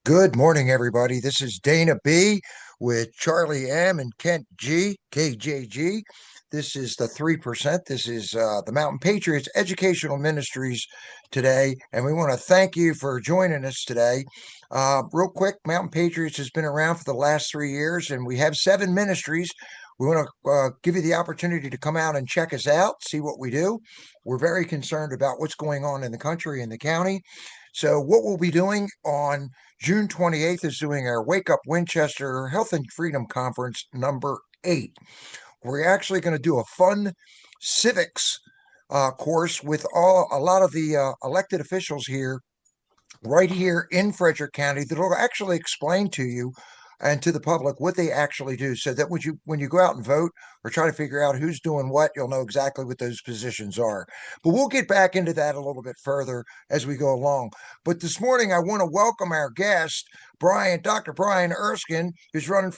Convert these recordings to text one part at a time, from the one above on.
Good morning, everybody. This is Dana B with Charlie M and Kent G, KJG. This is the 3%. This is the Mountain Patriots Educational Ministries today, and we want to thank you for joining us today. Real quick, Mountain Patriots has been around for the last 3 years, and we have 7 ministries. We want to give you the opportunity to come out and check us out, see what we do. We're very concerned about what's going on in the country and the county. So, what we'll be doing on June 28th is doing our Wake Up Winchester Health and Freedom Conference number 8. We're actually going to do a fun civics course with a lot of the elected officials here, right here in Frederick County, that will actually explain to you and to the public what they actually do, so that when you go out and vote or try to figure out who's doing what, you'll know exactly what those positions are. But we'll get back into that a little bit further as we go along. But this morning, I want to welcome our guest, Dr. Brian Erskine, who's running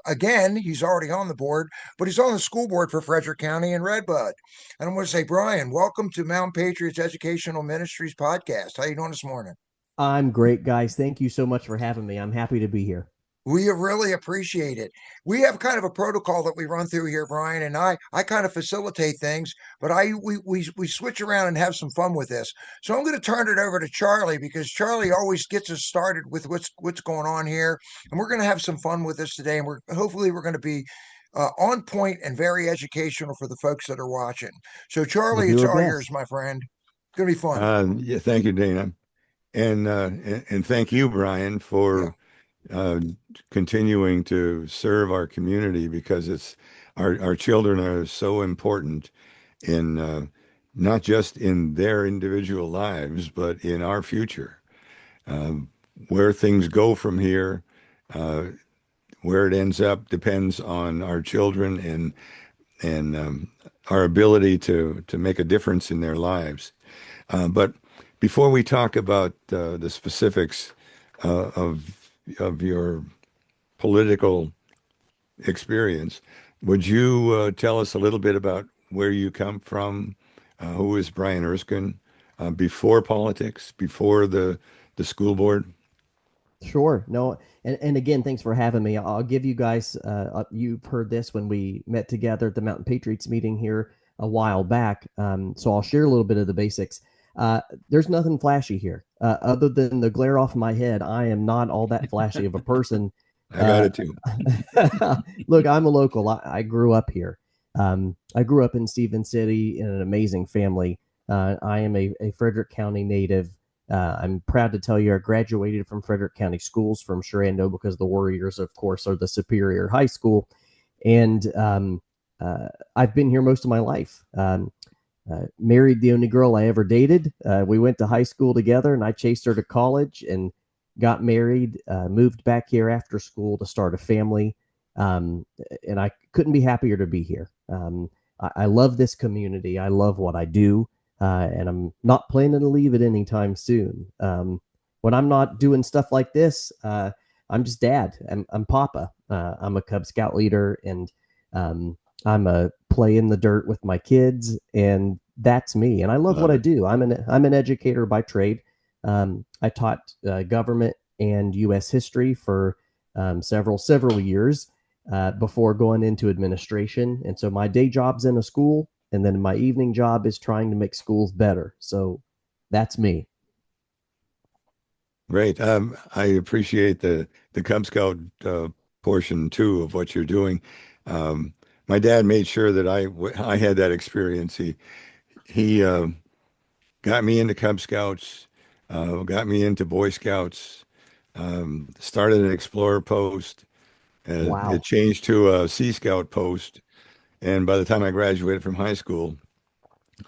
again, he's already on the board, but he's on the school board for Frederick County and Redbud. And I want to say, Brian, welcome to Mountain Patriots Educational Ministries podcast. How you doing this morning? I'm great, guys. Thank you so much for having me. I'm happy to be here. We really appreciate it. We have kind of a protocol that we run through here, Brian, and I kind of facilitate things, but we switch around and have some fun with this. So I'm going to turn it over to Charlie, because Charlie always gets us started with what's going on here, and we're going to have some fun with this today, and we're going to be on point and very educational for the folks that are watching. So We'll Charlie, do it's our all yours, best. my friend. It's going to be fun. Yeah, thank you, Dana, and thank you, Brian, Yeah. for uh, continuing to serve our community, because it's our children are so important in not just in their individual lives, but in our future. Um, where things go from here, uh, where it ends up, depends on our children and our ability to make a difference in their lives. But before we talk about the specifics of your political experience, would you tell us a little bit about where you come from? Who is Brian Erskine before politics, before the school board? Sure. No, and again, thanks for having me. I'll give you guys, you've heard this when we met together at the Mountain Patriots meeting here a while back. So I'll share a little bit of the basics. There's nothing flashy here. Other than the glare off my head, I am not all that flashy of a person. I got Uh, it too. Look, I'm a local. I grew up here. I grew up in Stephen City in an amazing family. I am a Frederick County native. I'm proud to tell you I graduated from Frederick County Schools from Sherando, because the Warriors, of course, are the superior high school. And I've been here most of my life. Married the only girl I ever dated. We went to high school together, and I chased her to college and got married, moved back here after school to start a family. And I couldn't be happier to be here. I love this community. I love what I do. And I'm not planning to leave it anytime soon. When I'm not doing stuff like this, I'm just dad. I'm Papa. I'm a Cub Scout leader, and I'm a play in the dirt with my kids, and that's me. And I love what Love I it. do. I'm an educator by trade. I taught government and U.S. history for several years before going into administration, and so my day job's in a school, and then my evening job is trying to make schools better. So that's me. Great. I appreciate the Cub Scout portion too of what you're doing. Um, my dad made sure that I had that experience. He got me into Cub Scouts, got me into Boy Scouts, started an Explorer post. It Wow. changed to a Sea Scout post, and by the time I graduated from high school,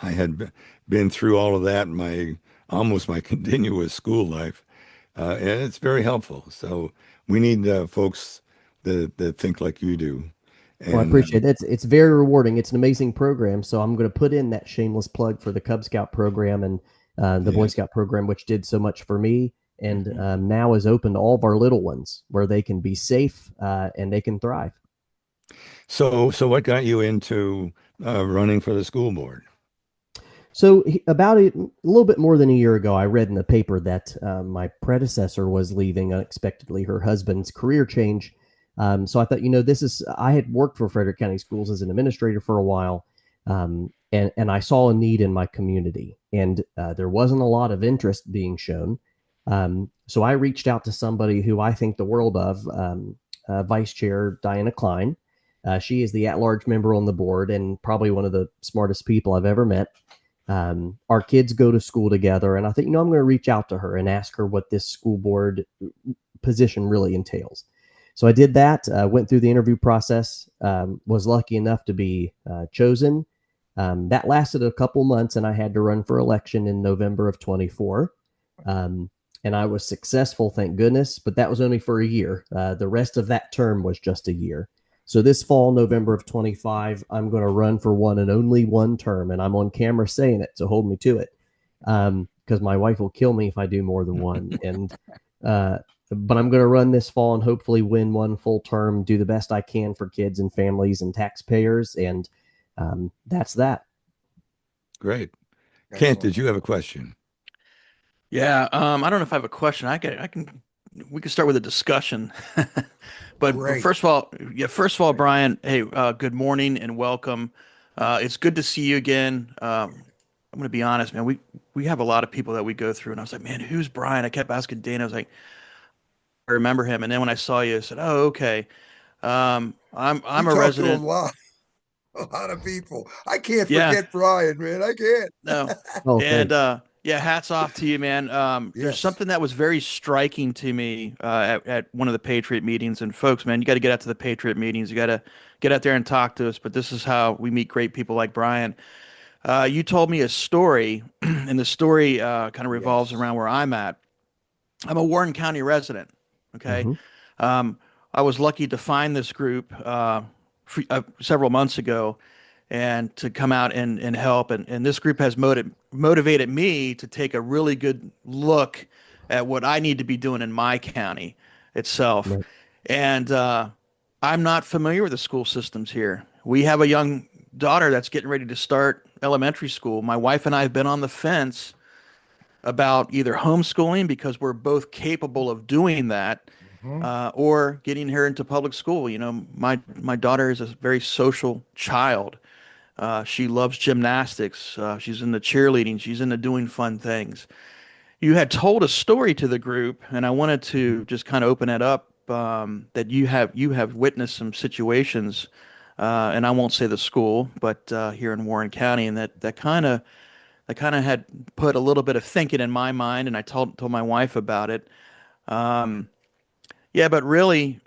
I had been through all of that, my almost my continuous school life, and it's very helpful. So we need folks that think like you do, Well, I and appreciate it. It's very rewarding. It's an amazing program. So I'm going to put in that shameless plug for the Cub Scout program and the Boy yes. Scout program, which did so much for me, and now is open to all of our little ones, where they can be safe and they can thrive. So what got you into running for the school board? So about a little bit more than a year ago, I read in the paper that my predecessor was leaving unexpectedly. Her husband's career change. So I thought, I had worked for Frederick County Schools as an administrator for a while, and I saw a need in my community, and there wasn't a lot of interest being shown. So I reached out to somebody who I think the world of, Vice Chair Diana Klein. She is the at-large member on the board and probably one of the smartest people I've ever met. Our kids go to school together, and I think, I'm going to reach out to her and ask her what this school board position really entails. So I did that, went through the interview process, was lucky enough to be chosen. That lasted a couple months, and I had to run for election in November of 24. And I was successful, thank goodness, but that was only for a year. The rest of that term was just a year. So this fall, November of 25, I'm going to run for one and only one term, and I'm on camera saying it, so hold me to it, because my wife will kill me if I do more than one. And but I'm going to run this fall and hopefully win one full term, do the best I can for kids and families and taxpayers, and that's that. Great. Excellent. Kent, did you have a question? Yeah, I don't know if I have a question. We can start with a discussion. But Great. first of all, Brian, hey, good morning and welcome. It's good to see you again. I'm going to be honest, man. We have a lot of people that we go through, and I was like, man, who's Brian? I kept asking Dana. I was like, I remember him, and then when I saw you, I said, oh, okay. I'm We a talked to resident. a lot of people. I can't Yeah, forget Brian, man. I can't. no, Oh, and thanks. yeah, hats off to you, man. There's Yes. something that was very striking to me at one of the Patriot meetings. And folks, man, you got to get out to the Patriot meetings. You got to get out there and talk to us. But this is how we meet great people like Brian. You told me a story, and the story kind of revolves Yes. around where I'm at. I'm a Warren County resident. Okay. Mm-hmm. I was lucky to find this group several months ago and to come out and help. And this group has motivated me to take a really good look at what I need to be doing in my county itself. Right. And I'm not familiar with the school systems here. We have a young daughter that's getting ready to start elementary school. My wife and I have been on the fence about either homeschooling because we're both capable of doing that, Mhm. or getting her into public school. My daughter is a very social child. She loves gymnastics. She's into cheerleading. She's into doing fun things. You had told a story to the group, and I wanted to just kind of open it up. That you have witnessed some situations, and I won't say the school, but here in Warren County, and that kind of had put a little bit of thinking in my mind, and I told my wife about it. Um, yeah, but really,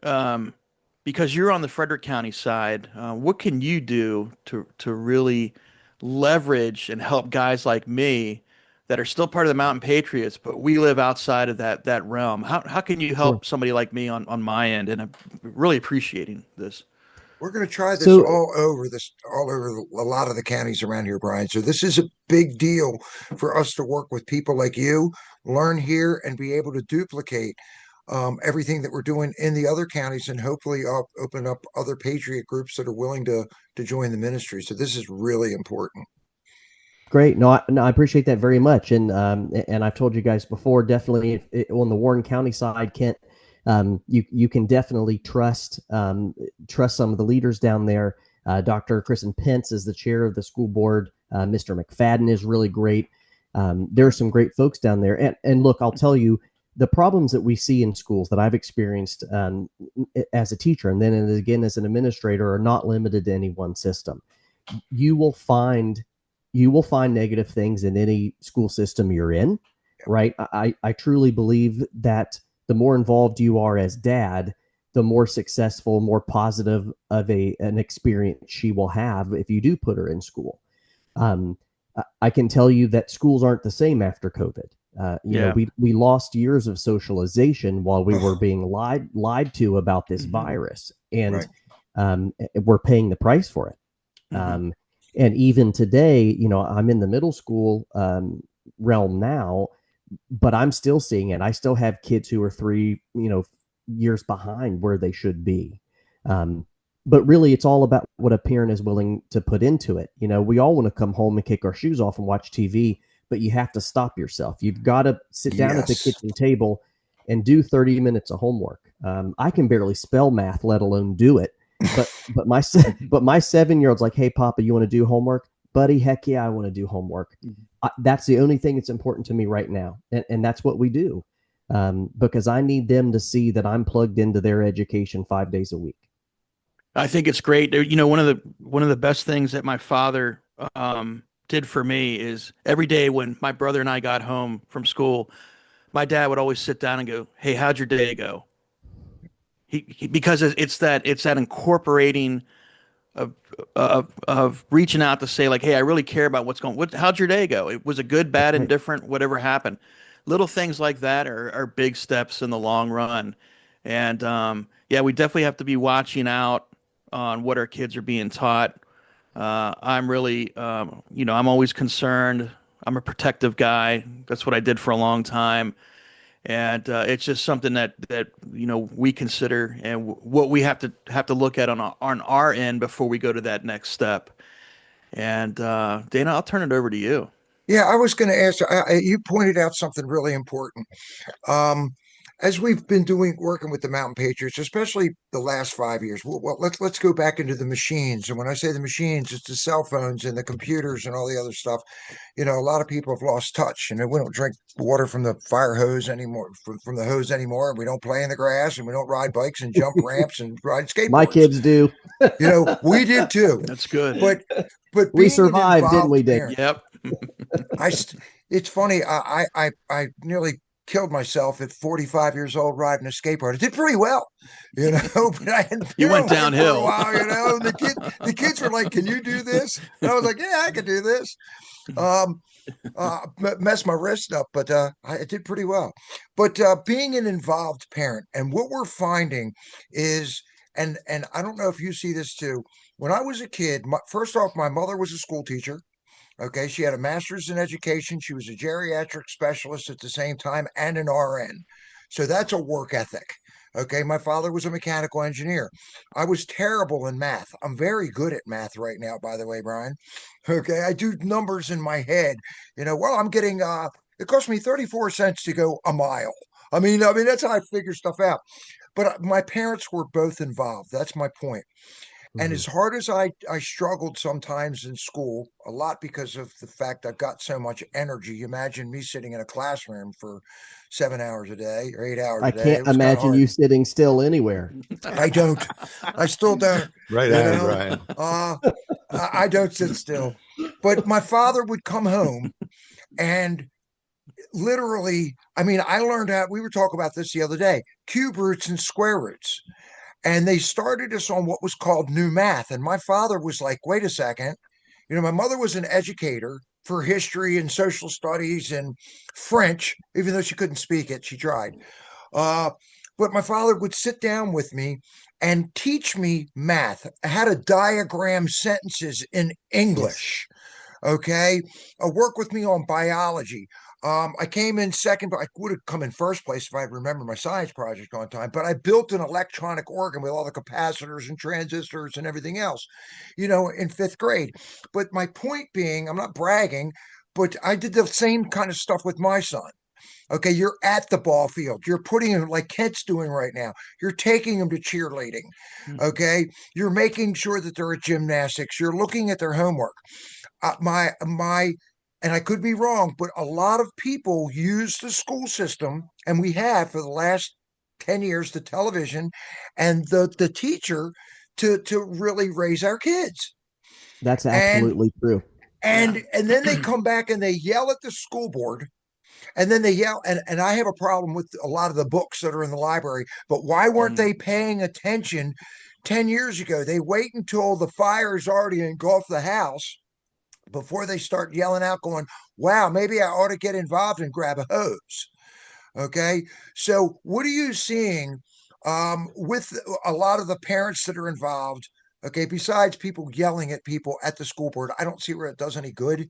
because you're on the Frederick County side, what can you do to really leverage and help guys like me that are still part of the Mountain Patriots, but we live outside of that realm? How can you Sure. help somebody like me on my end? And I'm really appreciating this. We're going to try this So all over a lot of the counties around here, Brian. So this is a big deal for us to work with people like you, learn here, and be able to duplicate everything that we're doing in the other counties, and hopefully open up other patriot groups that are willing to join the ministry. So this is really important. great. No, I appreciate that very much. And I've told you guys before, definitely on the Warren County side, Kent, you can definitely trust some of the leaders down there. Dr. Kristen Pence is the chair of the school board. Mr. McFadden is really great. There are some great folks down there. And look, I'll tell you, the problems that we see in schools that I've experienced as a teacher, and then again as an administrator, are not limited to any one system. You will find negative things in any school system you're in, right? I truly believe that the more involved you are as dad, the more successful, more positive of an experience she will have if you do put her in school. I can tell you that schools aren't the same after COVID. Yeah. We lost years of socialization while we were being lied to about this Mhm. virus, and Right. we're paying the price for it. Mhm. And even today, I'm in the middle school realm now, but I'm still seeing it. I still have kids who are 3, years behind where they should be. but really it's all about what a parent is willing to put into it. You know, we all want to come home and kick our shoes off and watch TV, but you have to stop yourself. You've got to sit down at the Yes. kitchen table and do 30 minutes of homework. I can barely spell math, let alone do it. But my 7-year-old's like, hey, Papa, you want to do homework? Buddy, heck yeah, I want to do homework. That's the only thing that's important to me right now. And that's what we do, because I need them to see that I'm plugged into their education 5 days a week. I think it's great. You know, one of the best things that my father did for me is every day when my brother and I got home from school, my dad would always sit down and go, "Hey, how'd your day go?" Because it's that incorporating of reaching out to say like, "Hey, I really care about how'd your day go? It was a good, bad, Right. indifferent, whatever happened." Little things like that are big steps in the long run. And yeah, we definitely have to be watching out on what our kids are being taught. I'm really, I'm always concerned. I'm a protective guy. That's what I did for a long time. And it's just something that we consider and what we have to look at on our end before we go to that next step. And Dana, I'll turn it over to you. Yeah, I was going to ask, you pointed out something really important. Um, as we've been working with the Mountain Patriots, especially the last 5 years. Well, let's go back into the machines. And when I say the machines, it's the cell phones and the computers and all the other stuff. You know, a lot of people have lost touch. You know, we don't drink water from the fire hose anymore, from the hose anymore. We don't play in the grass, and we don't ride bikes and jump ramps and ride My skateboards. kids do. You know, we did too. That's good. But We being an survived, didn't we, involved Dick? parent, Yep. it's funny. I nearly killed myself at 45 years old riding a skateboard. I did pretty well, you know, but I hadn't You been went on one for a downhill. while, you know. And the kids were like, "Can you do this?" And I was like, "Yeah, I can do this." Um, messed my wrist up, but I did pretty well. But being an involved parent, and what we're finding is, and I don't know if you see this too. When I was a kid, first off, my mother was a school teacher. Okay, she had a master's in education. She was a geriatric specialist at the same time and an RN. So that's a work ethic. Okay, my father was a mechanical engineer. I was terrible in math. I'm very good at math right now, by the way, Brian. Okay, I do numbers in my head. You know, well, I'm getting it cost me 34 cents to go a mile. I mean that's how I figure stuff out. But my parents were both involved. That's my point. And Mhm. as hard as I struggled sometimes in school, a lot because of the fact I've got so much energy. Imagine me sitting in a classroom for 7 hours a day or 8 hours I a day. can't It was kind of imagine hard. you sitting still anywhere. I don't. I still don't. Right You on, know, Brian. I don't sit still. But my father would come home and literally, I mean, I learned how we were talking about this the other day, cube roots and square roots. And they started us on what was called new math. And my father was like, wait a second. You know, my mother was an educator for history and social studies and French, even though she couldn't speak it, she tried. Uh, but my father would sit down with me and teach me math, how to diagram sentences in Yes. English. Okay. Work with me on biology. I came in second, but I would have come in first place if I remember my science project on time. But I built an electronic organ with all the capacitors and transistors and everything else, you know, in fifth grade. But my point being, I'm not bragging, but I did the same kind of stuff with my son. Okay, you're at the ball field. You're putting him like Kent's doing right now. You're taking them to cheerleading. Okay, you're making sure that they're at gymnastics. You're looking at their homework. My and I could be wrong, but a lot of people use the school system, and we have for the last 10 years, the television and the teacher to really raise our kids. That's And absolutely true. Yeah. and then they come back and they yell at the school board, and then they yell, and I have a problem with a lot of the books that are in the library, but why weren't Mm. they paying attention 10 years ago? They wait until the fire's already engulfed the house before they start yelling out, going, wow, maybe I ought to get involved and grab a hose. Okay. So, what are you seeing with a lot of the parents that are involved? Okay. Besides people yelling at people at the school board, I don't see where it does any good.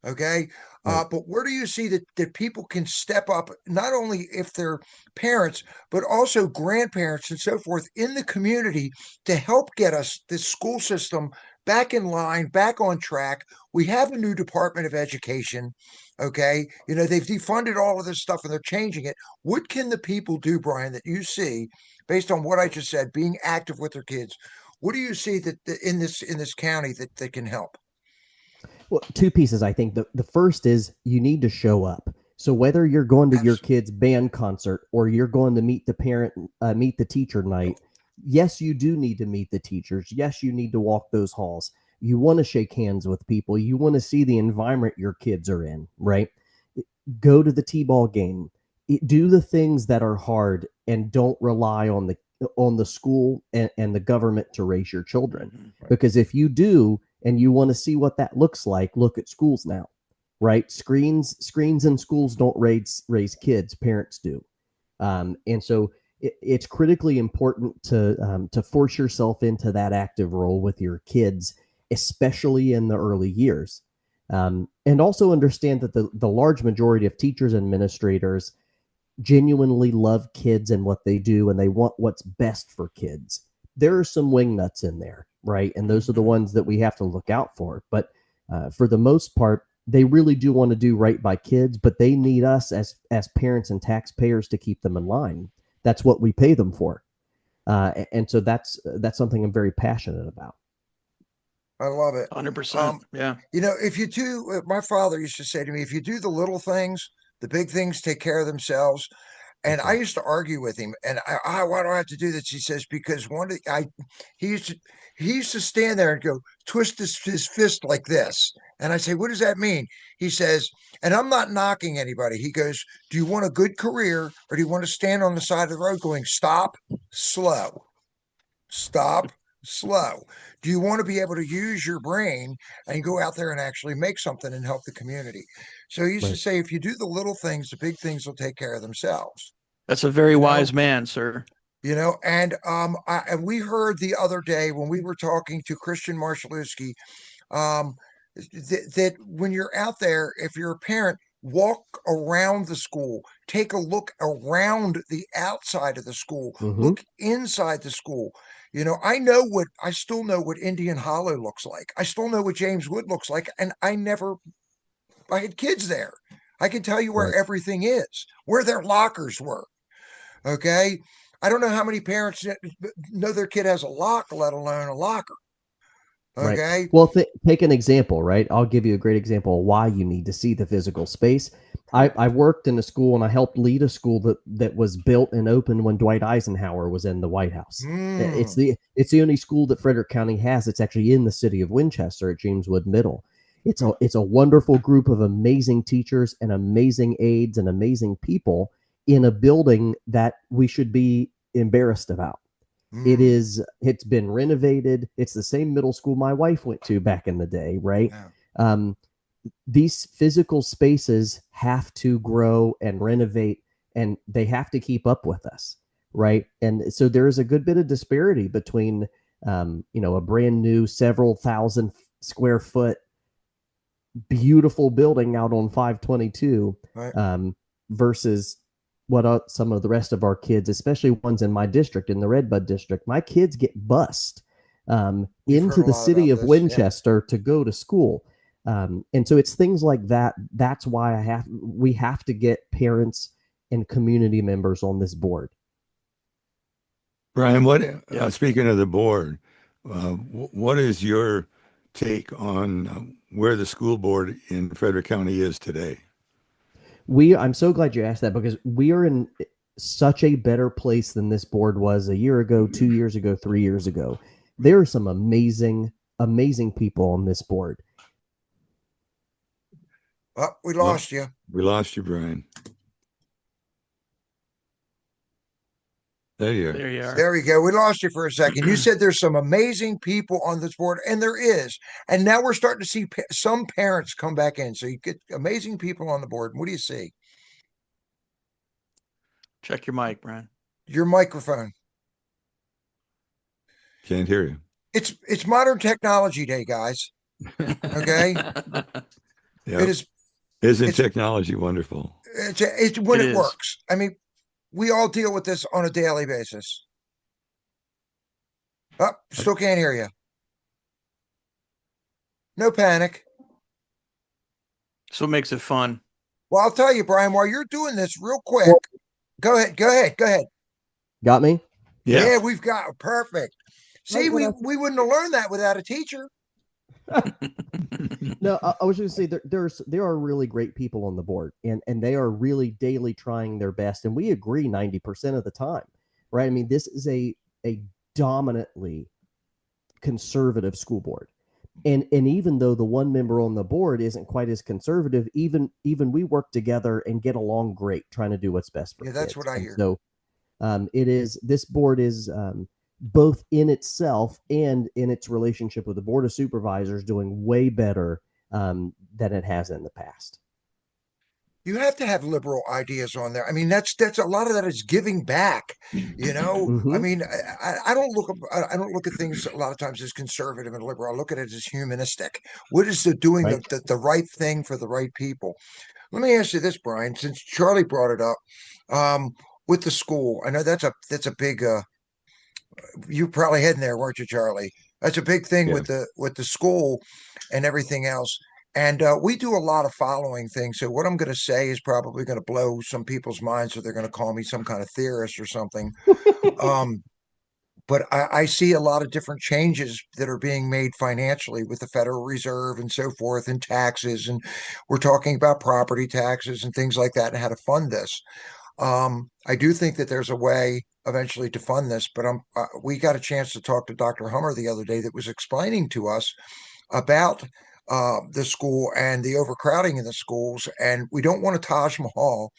Okay. Right. But where do you see that people can step up, not only if they're parents, but also grandparents and so forth in the community to help get us this school system back in line, back on track? We have a new Department of Education. Okay. They've defunded all of this stuff and they're changing it. What can the people do, Brian, that you see based on what I just said, being active with their kids? What do you see that in this county that can help? Well, two pieces. I think the first is you need to show up. So whether you're going to your kid's band concert or you're going to meet meet the teacher night, yes, you do need to meet the teachers. Yes, you need to walk those halls. You want to shake hands with people. You want to see the environment your kids are in, right? Go to the T-ball game. Do the things that are hard and don't rely on the school and the government to raise your children. Mm-hmm. Because if you do, and you want to see what that looks like, look at schools now, right? Screens in schools don't raise kids, parents do. And so it's critically important to force yourself into that active role with your kids, especially in the early years. And also understand that the large majority of teachers and administrators genuinely love kids and what they do, and they want what's best for kids. There are some wingnuts in there, right? And those are the ones that we have to look out for. But for the most part, they really do want to do right by kids, but they need us as parents and taxpayers to keep them in line. That's what we pay them for. And so that's something I'm very passionate about. I love it. 100%. Yeah. If you do, my father used to say to me, if you do the little things, the big things take care of themselves. And I used to argue with him, and why do I have to do this? He says, because he used to stand there and go, twist his fist like this. And I say, what does that mean? He says, and I'm not knocking anybody. He goes, do you want a good career, or do you want to stand on the side of the road going, stop, slow, stop, slow? Do you want to be able to use your brain and go out there and actually make something and help the community? So he used to say, if you do the little things, the big things will take care of themselves. That's a very wise man, sir. And we heard the other day when we were talking to Christian Marszalewski, that when you're out there, if you're a parent, walk around the school, take a look around the outside of the school, look inside the school. I still know what Indian Hollow looks like. I still know what James Wood looks like. And I had kids there. I can tell you where everything is, where their lockers were. Okay. I don't know how many parents know their kid has a lock, let alone a locker. Okay. Right. Well, take an example, right? I'll give you a great example of why you need to see the physical space. I worked in a school and I helped lead a school that was built and opened when Dwight Eisenhower was in the White House. It's the only school that Frederick County has. It's actually in the city of Winchester at James Wood Middle. It's a wonderful group of amazing teachers and amazing aides and amazing people in a building that we should be embarrassed about. It's been renovated. It's the same middle school my wife went to back in the day, right? Yeah. These physical spaces have to grow and renovate, and they have to keep up with us, right? And so there is a good bit of disparity between, a brand new several thousand square foot beautiful building out on 522 versus what some of the rest of our kids, especially ones in my district, in the Redbud district, my kids get bused into the city of Winchester to go to school. And so it's things like that. That's why we have to get parents and community members on this board. Brian, speaking of the board, what is your take on where the school board in Frederick County is today? I'm so glad you asked that, because we are in such a better place than this board was a year ago, 2 years ago, 3 years ago. There are some amazing, amazing people on this board. Oh, we lost you. We lost you, Brian. There you are. There we go. We lost you for a second. You said there's some amazing people on this board, and there is. And now we're starting to see some parents come back in. So you get amazing people on the board. What do you see? Check your mic, Brian. Your microphone. Can't hear you. It's modern technology day, guys. Okay. Yeah. It is. Isn't It's technology wonderful? it's when It it is. works. I mean, we all deal with this on a daily basis. Oh, still can't hear you. No panic. So it makes it fun. Well, I'll tell you, Brian, while you're doing this real quick, go ahead. Go ahead. Go ahead. Got me? Yeah. Yeah, we've got perfect. See, Right when we wouldn't have learned that without a teacher. No, I was going to say there are really great people on the board, and they are really daily trying their best, and we agree 90% of the time, right? I mean, this is a dominantly conservative school board, and even though the one member on the board isn't quite as conservative, even we work together and get along great, trying to do what's best for Yeah, kids. that's what I And hear. so it is this board is both in itself and in its relationship with the board of supervisors doing way better than it has in the past. You have to have liberal ideas on there. I mean, that's a lot of that is giving back. I Mm-hmm. mean, I don't look at things a lot of times as conservative and liberal. I look at it as humanistic. What is the doing Right. the right thing for the right people? Let me ask you this, Brian, since Charlie brought it up, um, with the school. I know that's a big you probably heading there, weren't you, Charlie? That's a big thing Yeah. with the school and everything else. And we do a lot of following things. So what I'm going to say is probably going to blow some people's minds, so they're going to call me some kind of theorist or something. Um, but I see a lot of different changes that are being made financially with the Federal Reserve and so forth, and taxes, and we're talking about property taxes and things like that, and how to fund this. I do think that there's a way eventually to fund this, but we got a chance to talk to Dr. Hummer the other day that was explaining to us about the school and the overcrowding in the schools. And we don't want a Taj Mahal,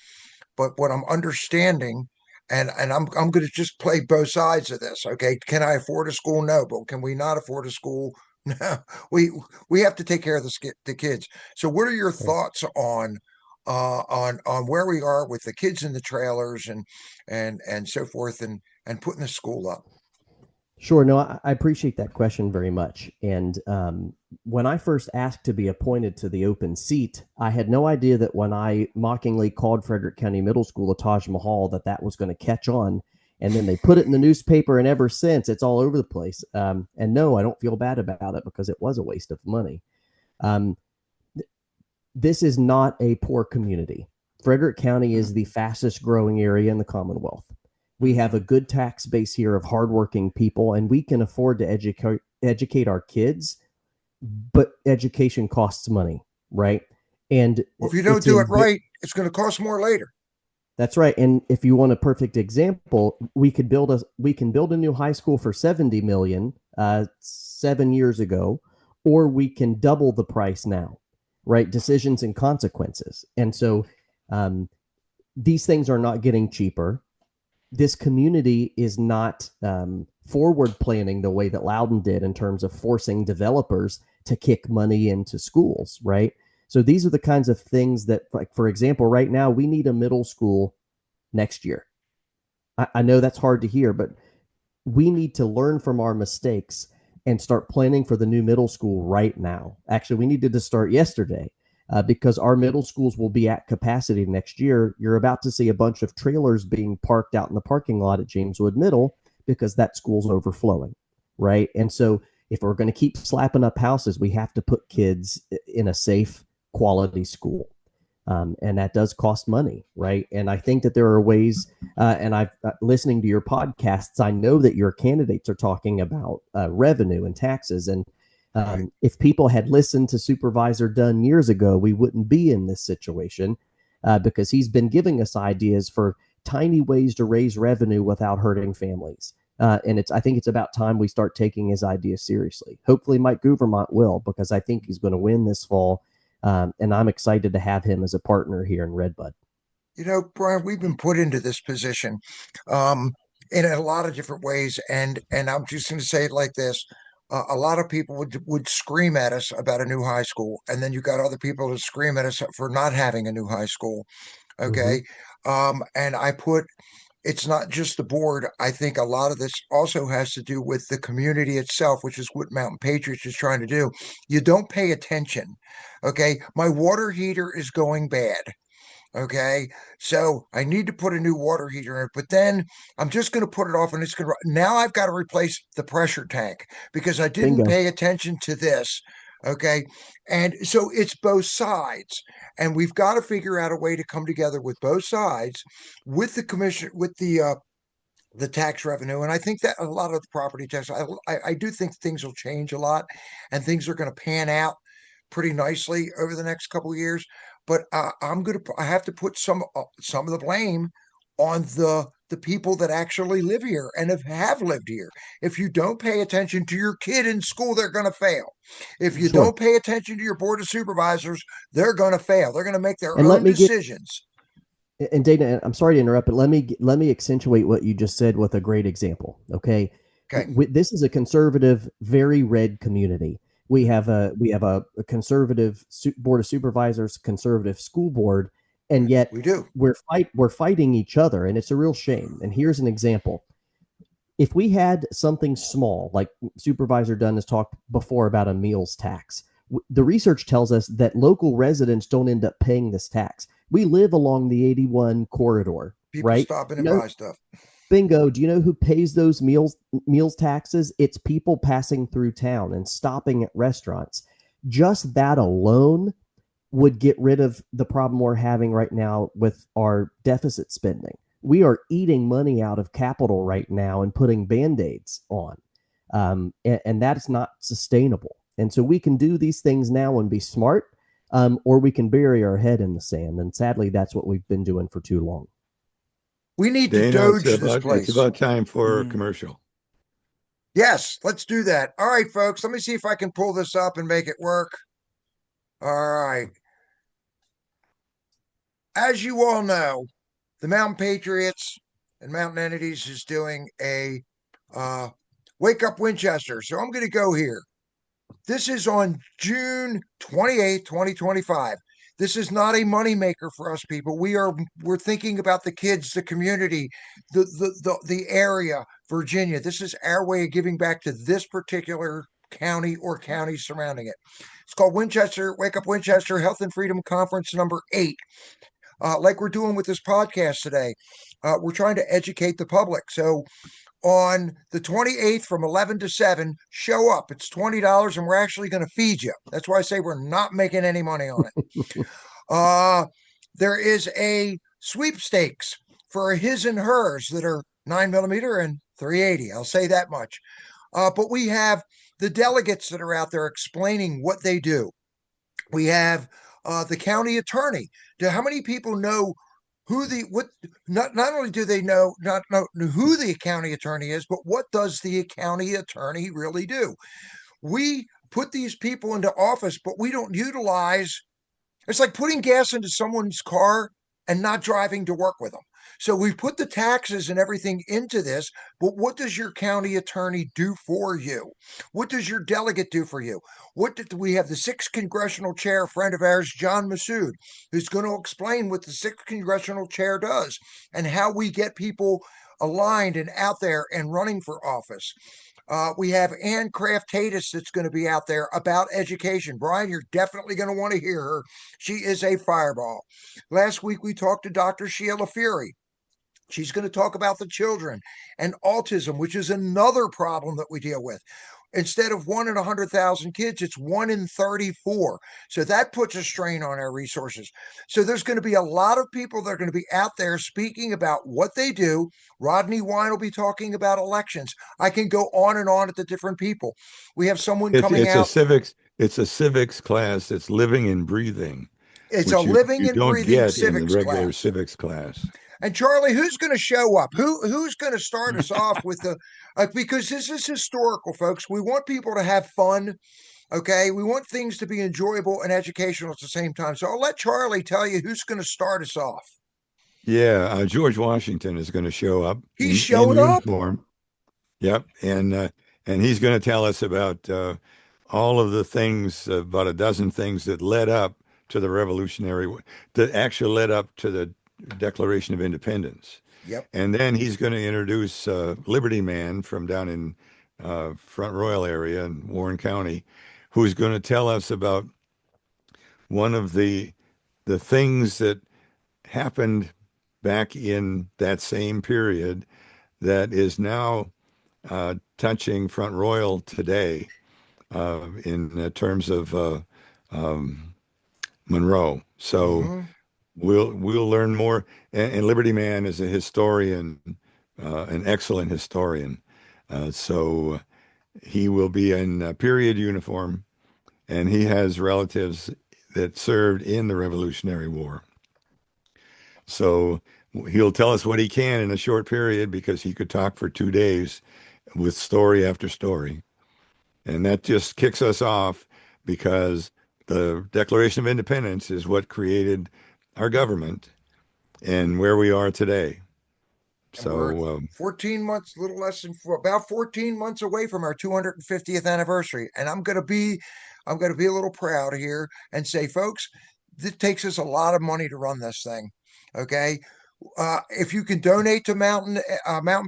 but what I'm understanding, and I'm going to just play both sides of this. Okay, can I afford a school? No, but can we not afford a school? No, we have to take care of the kids. So, what are your Right. thoughts on where we are with the kids in the trailers and so forth, and putting the school up? Sure. No, I appreciate that question very much. And when I first asked to be appointed to the open seat, I had no idea that when I mockingly called Frederick County Middle School a Taj Mahal, that was going to catch on. And then they put it in the newspaper, and ever since, it's all over the place. And no, I don't feel bad about it because it was a waste of money. Um, this is not a poor community. Frederick County is the fastest growing area in the Commonwealth. We have a good tax base here of hardworking people, and we can afford to educate our kids, but education costs money, right? And Well, if you don't it's do a it right, it's going to cost more later. that's right. And if you want a perfect example, we can build a new high school for 70 million 7 years ago, or we can double the price now, right? Decisions and consequences. And so these things are not getting cheaper. This community is not forward planning the way that Loudon did in terms of forcing developers to kick money into schools, right? So these are the kinds of things that, like, for example, right now we need a middle school next year. I know that's hard to hear, but we need to learn from our mistakes and start planning for the new middle school right now. Actually, we needed to start yesterday because our middle schools will be at capacity next year. You're about to see a bunch of trailers being parked out in the parking lot at Jameswood Middle because that school's overflowing, right? And so if we're going to keep slapping up houses, we have to put kids in a safe, quality school. And that does cost money, right? And I think that there are ways, and I've listening to your podcasts, I know that your candidates are talking about revenue and taxes. And Right. if people had listened to Supervisor Dunn years ago, we wouldn't be in this situation because he's been giving us ideas for tiny ways to raise revenue without hurting families. And I think it's about time we start taking his ideas seriously. Hopefully, Mike Guvermont will, because I think he's going to win this fall. And I'm excited to have him as a partner here in Redbud. Brian, we've been put into this position um, in a lot of different ways, and I'm just going to say it like this: a lot of people would scream at us about a new high school, and then you got other people to scream at us for not having a new high school. Mm-hmm. Okay, and I put it's not just the board. I think a lot of this also has to do with the community itself, which is what Mountain Patriots is trying to do. You don't pay attention. Okay. My water heater is going bad. Okay. So I need to put a new water heater in it, but then I'm just going to put it off and it's going to, now I've got to replace the pressure tank because I didn't Bingo. pay attention to this. Okay. And so it's both sides. And we've got to figure out a way to come together with both sides with the commission, with the tax revenue. And I think that a lot of the property tax, I do think things will change a lot and things are going to pan out pretty nicely over the next couple of years. But I have to put some of the blame on the people that actually live here and have lived here. If you don't pay attention to your kid in school, they're going to fail. If you Sure. don't pay attention to your board of supervisors, they're going to fail. They're going to make their And let own me get decisions. and Dana, I'm sorry to interrupt, but let me accentuate what you just said with a great example. Okay, Okay. This is a conservative, very red community. We have a conservative board of supervisors, conservative school board, and yet We do. we're fighting each other, and it's a real shame. And here's an example: if we had something small, like Supervisor Dunn has talked before about a meals tax, the research tells us that local residents don't end up paying this tax. We live along the 81 corridor, People right? stopping and buy stuff. Bingo. Do you know who pays those meals taxes? It's people passing through town and stopping at restaurants. Just that alone would get rid of the problem we're having right now with our deficit spending. We are eating money out of capital right now and putting band-aids on. And that's not sustainable. And so we can do these things now and be smart, or we can bury our head in the sand. And sadly, that's what we've been doing for too long. We need to Dana, doge this it's place. about time for a commercial. Yes, let's do that. All right, folks. Let me see if I can pull this up and make it work. All right. As you all know, the Mountain Patriots and Mountain Entities is doing a Wake Up Winchester. So I'm going to go here. This is on June 28th, 2025. This is not a moneymaker for us people. We're thinking about the kids, the community, the area, Virginia. This is our way of giving back to this particular county or counties surrounding it. It's called Winchester, Wake Up Winchester Health and Freedom Conference number 8. Like we're doing with this podcast today, we're trying to educate the public. So on the 28th from 11 to 7, show up. It's $20 and we're actually going to feed you. That's why I say we're not making any money on it. There is a sweepstakes for his and hers that are 9mm and 380. I'll say that much. But we have the delegates that are out there explaining what they do. We have the county attorney. How many people know not only do they not know who the county attorney is, but what does the county attorney really do? We put these people into office, but we don't utilize. It's like putting gas into someone's car and not driving to work with them. So we put the taxes and everything into this, but what does your county attorney do for you? What does your delegate do for you? We have the 6th congressional chair, friend of ours, John Massoud, who's going to explain what the 6th congressional chair does and how we get people aligned and out there and running for office. We have Ann Kraft-Tatus that's going to be out there about education. Brian, you're definitely going to want to hear her. She is a fireball. Last week, we talked to Dr. Sheila Fury. She's going to talk about the children and autism, which is another problem that we deal with. Instead of 1 in 100,000 kids, it's 1 in 34. So that puts a strain on our resources. So there's going to be a lot of people that are going to be out there speaking about what they do. Rodney Wine will be talking about elections. I can go on and on at the different people. We have someone coming out. It's a civics class that's living and breathing. It's a living and breathing civics in the regular class. civics class. And Charlie, who's going to show up? Who's going to start us off with the? Because this is historical, folks. We want people to have fun. Okay, we want things to be enjoyable and educational at the same time. So I'll let Charlie tell you who's going to start us off. Yeah, George Washington is going to show up. He's showing up. Uniform. Yep, and he's going to tell us about all of the things, about a dozen things that led up to the Revolutionary, that actually led up to the Declaration of Independence. Yep. And then he's going to introduce Liberty Man from down in Front Royal area in Warren County, who's going to tell us about one of the things that happened back in that same period that is now touching Front Royal today in terms of Monroe. So we'll learn more. And Liberty Man is a historian, an excellent historian. So he will be in a period uniform, and he has relatives that served in the Revolutionary War. So he'll tell us what he can in a short period because he could talk for 2 days with story after story. And that just kicks us off because the Declaration of Independence is what created our government and where we are today. And we're 14 months, a little less than about 14 months away from our 250th anniversary. And I'm going to be a little proud here and say, folks, it takes us a lot of money to run this thing. Okay. If you can donate to Mountain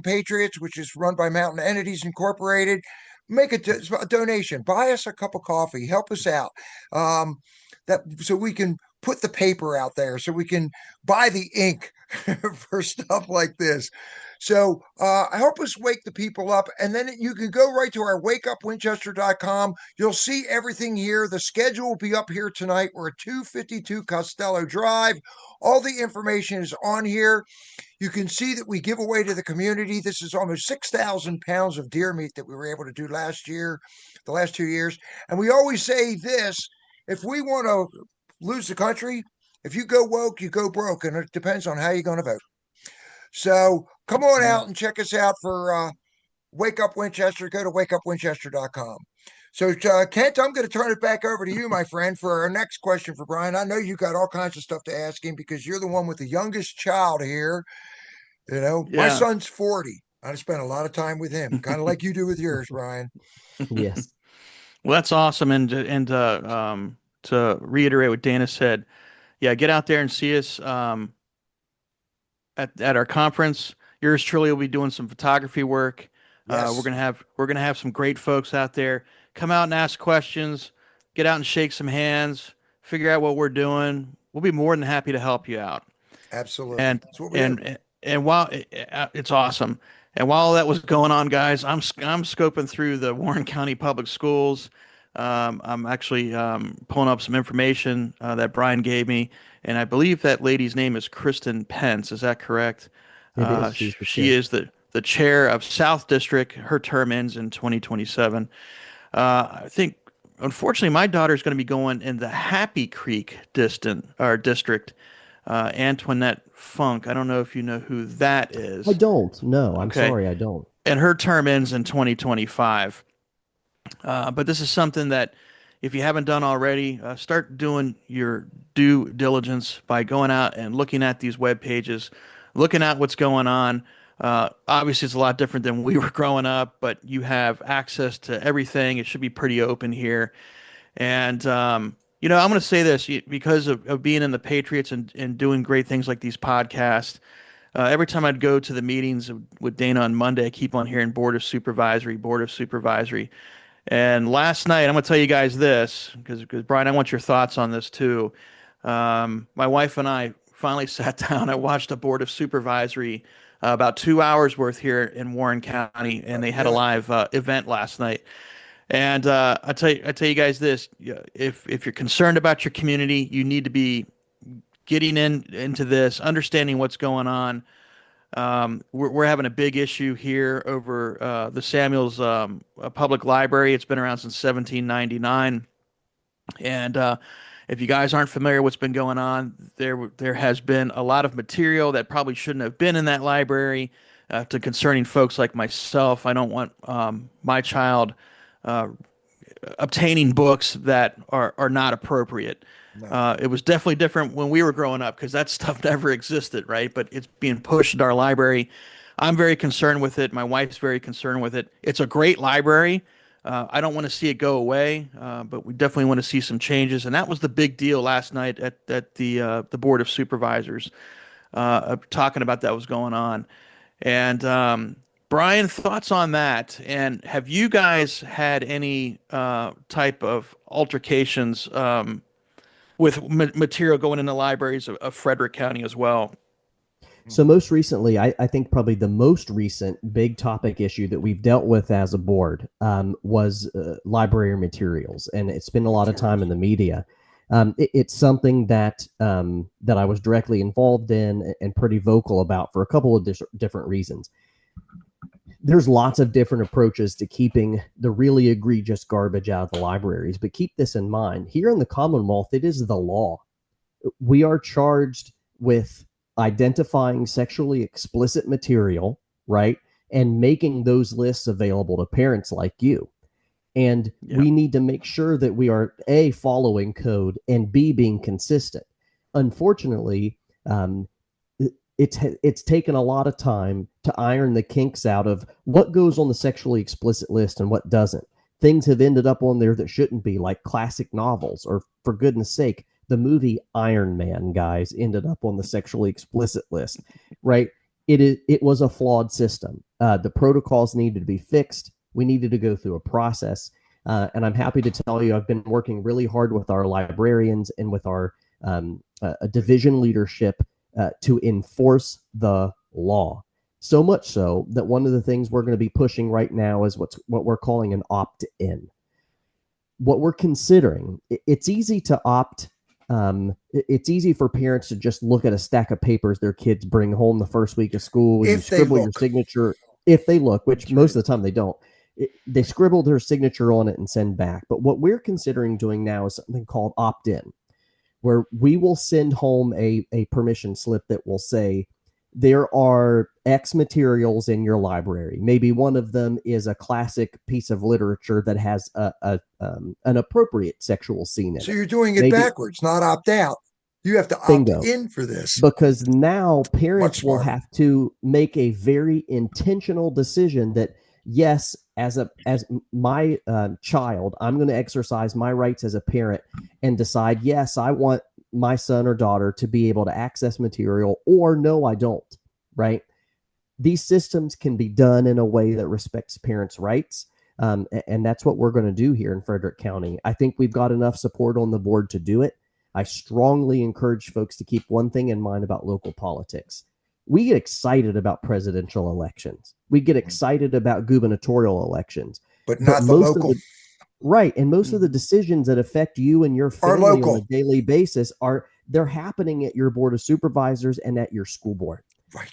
Patriots, which is run by Mountain Entities Incorporated, make a donation. Buy us a cup of coffee. Help us out. That so we can put the paper out there, so we can buy the ink for stuff like this. So help us wake the people up. And then you can go right to our wakeupwinchester.com. You'll see everything here. The schedule will be up here tonight. We're at 252 Costello Drive. All the information is on here. You can see that we give away to the community. This is almost 6,000 pounds of deer meat that we were able to do last year, the last 2 years. And we always say this, if we want to lose the country, if you go woke, you go broke, and it depends on how you're going to vote. So come on out and check us out for Wake Up Winchester. Go to wakeupwinchester.com. So, Kent, I'm going to turn it back over to you, my friend, for our next question for Brian. I know you got all kinds of stuff to ask him because you're the one with the youngest child here. You know, my son's 40. I spent a lot of time with him, kind of like you do with yours, Brian. Yes. Well, that's awesome. And to reiterate what Dana said, yeah, get out there and see us at our conference. Yours truly will be doing some photography work. Yes. We're gonna have some great folks out there. Come out and ask questions. Get out and shake some hands. Figure out what we're doing. We'll be more than happy to help you out. Absolutely. And That's what we do. and while it's awesome, and while all that was going on, guys, I'm scoping through the Warren County Public Schools. I'm actually pulling up some information that Brian gave me, and I believe that lady's name is Kristen Pence. Is that correct? It is. She is the chair of South District. Her term ends in 2027. I think, unfortunately, my daughter's going to be going in the Happy Creek district. Antoinette Funk. I don't know if you know who that is. I don't. No, I'm Okay. sorry, I don't. And her term ends in 2025. But this is something that, if you haven't done already, start doing your due diligence by going out and looking at these web pages, looking at what's going on. Obviously, it's a lot different than we were growing up, but you have access to everything. It should be pretty open here. And, I'm going to say this because of being in the Patriots and doing great things like these podcasts. Every time I'd go to the meetings with Dana on Monday, I keep on hearing Board of Supervisory. And last night, I'm going to tell you guys this, because Brian, I want your thoughts on this too. My wife and I finally sat down. I watched a Board of Supervisory about 2 hours worth here in Warren County, and they had a live event last night. And I tell you guys this: if you're concerned about your community, you need to be getting into this, understanding what's going on. We're having a big issue here over the Samuels Public Library. It's been around since 1799, and if you guys aren't familiar with what's been going on, there has been a lot of material that probably shouldn't have been in that library. To concerning folks like myself, I don't want my child obtaining books that are not appropriate. No. It was definitely different when we were growing up because that stuff never existed, right? But it's being pushed in our library. I'm very concerned with it. My wife's very concerned with it. It's a great library. I don't want to see it go away, but we definitely want to see some changes. And that was the big deal last night at the Board of Supervisors. talking about that was going on. And Brian, thoughts on that? And have you guys had any type of altercations with material going in the libraries of Frederick County as well? So most recently, I think probably the most recent big topic issue that we've dealt with as a board was library materials, and it's been a lot of time in the media. It's something that that I was directly involved in and pretty vocal about for a couple of different reasons. There's lots of different approaches to keeping the really egregious garbage out of the libraries, but keep this in mind. Here in the Commonwealth, it is the law. We are charged with identifying sexually explicit material, right? And making those lists available to parents like you. And we need to make sure that we are A, following code, and B, being consistent. Unfortunately, it's taken a lot of time to iron the kinks out of what goes on the sexually explicit list and what doesn't. Things have ended up on there that shouldn't be, like classic novels, or for goodness sake, the movie Iron Man, guys, ended up on the sexually explicit list, right? It was a flawed system. The protocols needed to be fixed. We needed to go through a process. And I'm happy to tell you, I've been working really hard with our librarians and with our division leadership to enforce the law. So much so that one of the things we're going to be pushing right now is what we're calling an opt-in. What we're considering, it's easy to opt. It's easy for parents to just look at a stack of papers their kids bring home the first week of school. And you scribble your signature if they look, which most of the time they don't. They scribble their signature on it and send back. But what we're considering doing now is something called opt-in, where we will send home a permission slip that will say, there are X materials in your library. Maybe one of them is a classic piece of literature that has an appropriate sexual scene in it. So you're doing it backwards, not opt out. You have to opt in for this. Because now parents will have to make a very intentional decision that, yes, as my child, I'm going to exercise my rights as a parent and decide, yes, I want my son or daughter to be able to access material, or no, I don't, right? These systems can be done in a way that respects parents' rights. And that's what we're going to do here in Frederick County. I think we've got enough support on the board to do it. I strongly encourage folks to keep one thing in mind about local politics. We get excited about presidential elections. We get excited about gubernatorial elections. But not the local. Right. And most of the decisions that affect you and your family on a daily basis they're happening at your board of supervisors and at your school board.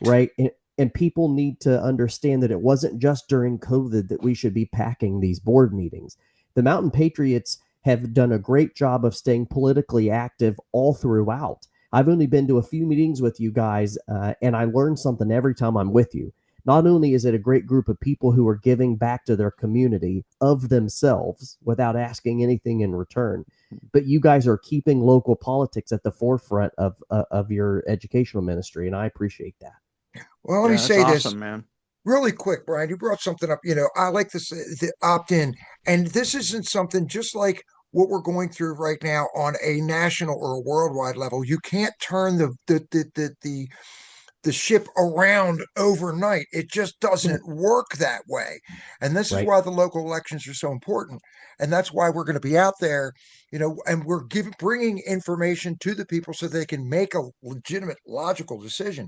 Right. And people need to understand that it wasn't just during COVID that we should be packing these board meetings. The Mountain Patriots have done a great job of staying politically active all throughout. I've only been to a few meetings with you guys, and I learn something every time I'm with you. Not only is it a great group of people who are giving back to their community of themselves without asking anything in return, but you guys are keeping local politics at the forefront of your educational ministry, and I appreciate that. Well, let me say this, man. Really quick, Brian. You brought something up. I like this, the opt-in, and this isn't something just like what we're going through right now on a national or a worldwide level. You can't turn the ship around overnight. It just doesn't work that way. And this is why the local elections are so important. And that's why we're going to be out there, and we're bringing information to the people so they can make a legitimate, logical decision.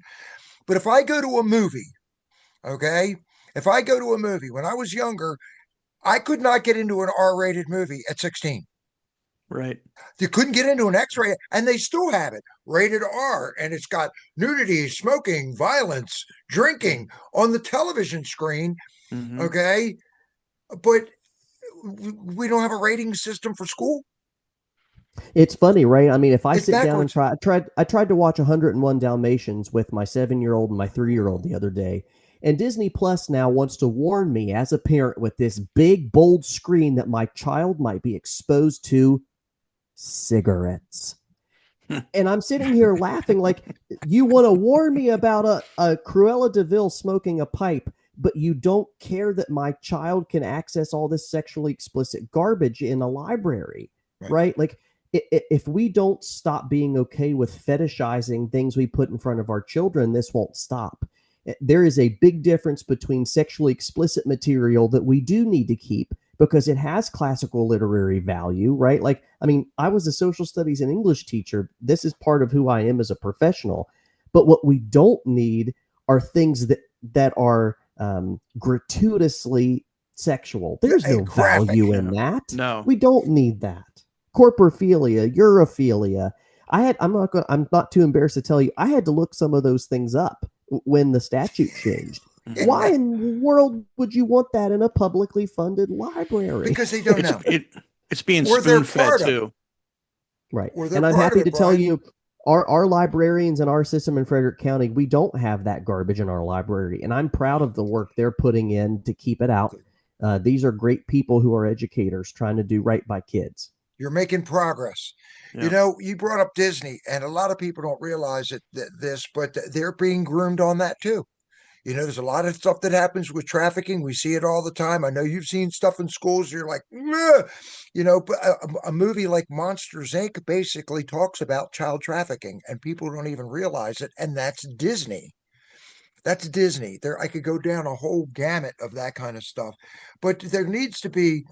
But if I go to a movie, if I go to a movie, when I was younger, I could not get into an R-rated movie at 16. Right. You couldn't get into an X-ray, and they still have it rated R, and it's got nudity, smoking, violence, drinking on the television screen. Mm-hmm. Okay. But we don't have a rating system for school. It's funny, right? I mean, if I sit down and I tried to watch 101 Dalmatians with my 7-year-old and my 3-year-old the other day. And Disney Plus now wants to warn me as a parent with this big, bold screen that my child might be exposed to cigarettes. And I'm sitting here laughing like, you want to warn me about a Cruella de Vil smoking a pipe, but you don't care that my child can access all this sexually explicit garbage in a library, right? Like, if we don't stop being okay with fetishizing things we put in front of our children, this won't stop. There is a big difference between sexually explicit material that we do need to keep because it has classical literary value, right? Like, I mean, I was a social studies and English teacher. This is part of who I am as a professional. But what we don't need are things that are gratuitously sexual. There's no graphic, value in that. No. We don't need that. Corporophilia, urophilia. I'm not too embarrassed to tell you, I had to look some of those things up when the statute changed. Why in the world would you want that in a publicly funded library? Because they don't know. It's being Or they're spoon-fed part of too. Right. Or they're And I'm part happy of it, to tell Brian. you, our librarians in our system in Frederick County, we don't have that garbage in our library. And I'm proud of the work they're putting in to keep it out. These are great people who are educators trying to do right by kids. You're making progress. Yeah. You know, you brought up Disney, and a lot of people don't realize but they're being groomed on that too. You know, there's a lot of stuff that happens with trafficking. We see it all the time. I know you've seen stuff in schools. You're like, "Meh." You know, but a movie like Monsters Inc. basically talks about child trafficking, and people don't even realize it. And that's Disney. That's Disney. There, I could go down a whole gamut of that kind of stuff, but there needs to be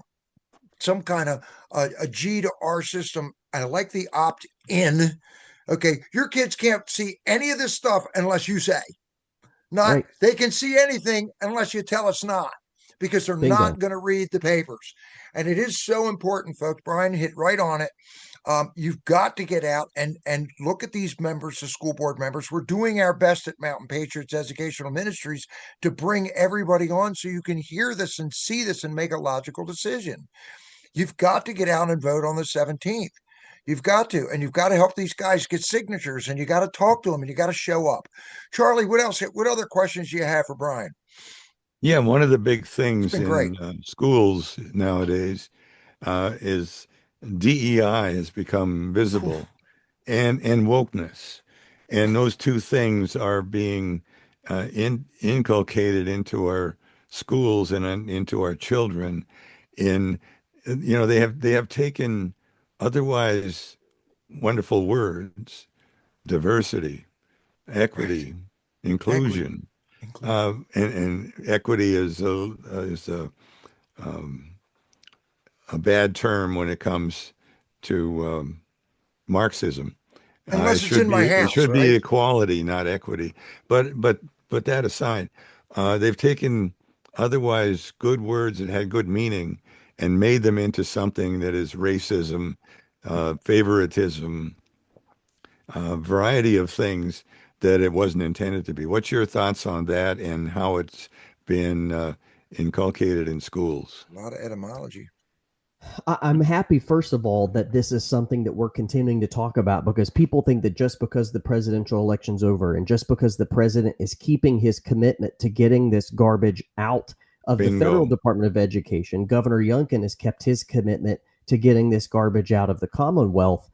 some kind of a G to R system. And I like the opt in. Okay, your kids can't see any of this stuff unless you say. Not Right. They can see anything unless you tell us not, because they're Bingo. not going to read the papers. And it is so important, folks. Brian hit right on it. You've got to get out and look at these members, the school board members. We're doing our best at Mountain Patriots Educational Ministries to bring everybody on so you can hear this and see this and make a logical decision. You've got to get out and vote on the 17th. You've got to, and you've got to help these guys get signatures, and you got to talk to them, and you got to show up. Charlie, what else? What other questions do you have for Brian? Yeah, one of the big things been great. in schools nowadays is DEI has become visible, and wokeness, and those two things are being inculcated into our schools and into our children. They have taken otherwise wonderful words: diversity, equity, inclusion. And equity is a bad term when it comes to Marxism. Unless it's in my house, it should right? be equality, not equity. But that aside, they've taken otherwise good words that had good meaning and made them into something that is racism, favoritism, a variety of things that it wasn't intended to be. What's your thoughts on that and how it's been inculcated in schools? A lot of etymology. I'm happy, first of all, that this is something that we're continuing to talk about, because people think that just because the presidential election's over and just because the president is keeping his commitment to getting this garbage out of the federal Department of Education, Governor Youngkin has kept his commitment to getting this garbage out of the Commonwealth.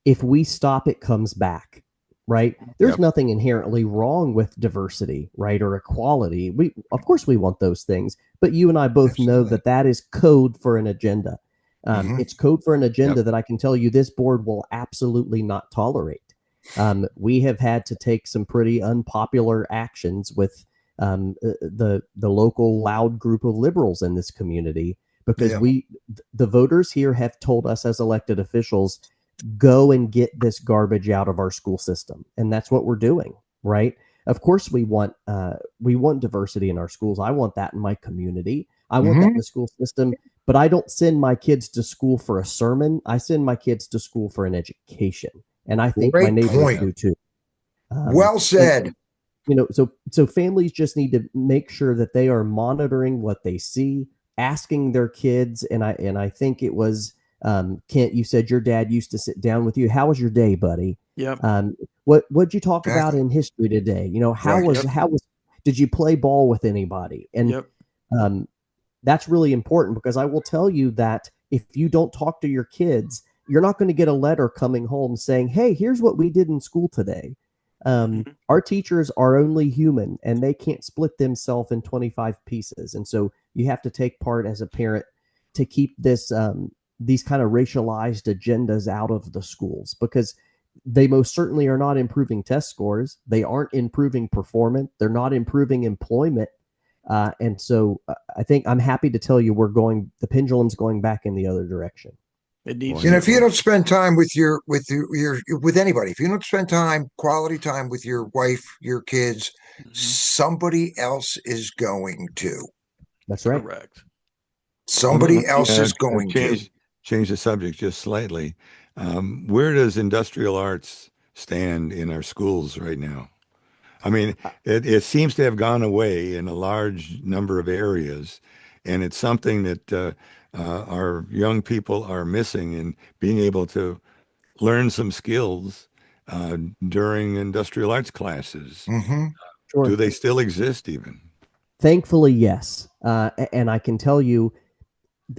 If we stop, it comes back, right? There's nothing inherently wrong with diversity, right, or equality. Of course we want those things, but you and I both know that is code for an agenda. It's code for an agenda that I can tell you this board will absolutely not tolerate. We have had to take some pretty unpopular actions with the local loud group of liberals in this community, because the voters here have told us as elected officials, go and get this garbage out of our school system. And that's what we're doing, right? Of course we want diversity in our schools. I want that in my community. I want that in the school system, but I don't send my kids to school for a sermon. I send my kids to school for an education. And I think my neighbors do too. Well said. And, so families just need to make sure that they are monitoring what they see, asking their kids. And I think it was, Kent, you said your dad used to sit down with you. How was your day, buddy? Yep. What'd you talk about in history today? Did you play ball with anybody? And that's really important, because I will tell you that if you don't talk to your kids, you're not going to get a letter coming home saying, hey, here's what we did in school today. Our teachers are only human, and they can't split themselves in 25 pieces. And so you have to take part as a parent to keep this these kind of racialized agendas out of the schools, because they most certainly are not improving test scores. They aren't improving performance. They're not improving employment. And so I think I'm happy to tell you the pendulum's going back in the other direction. It needs You know, if you Wonderful. don't spend time with with anybody, if you don't spend quality time with your wife, your kids, somebody else is going to. That's right. Correct. Somebody Let me else is going to. change the subject just slightly. Where does industrial arts stand in our schools right now? I mean, it seems to have gone away in a large number of areas, and it's something that our young people are missing in being able to learn some skills during industrial arts classes. Hmm. Sure. Do they still exist even? Thankfully, yes. And I can tell you,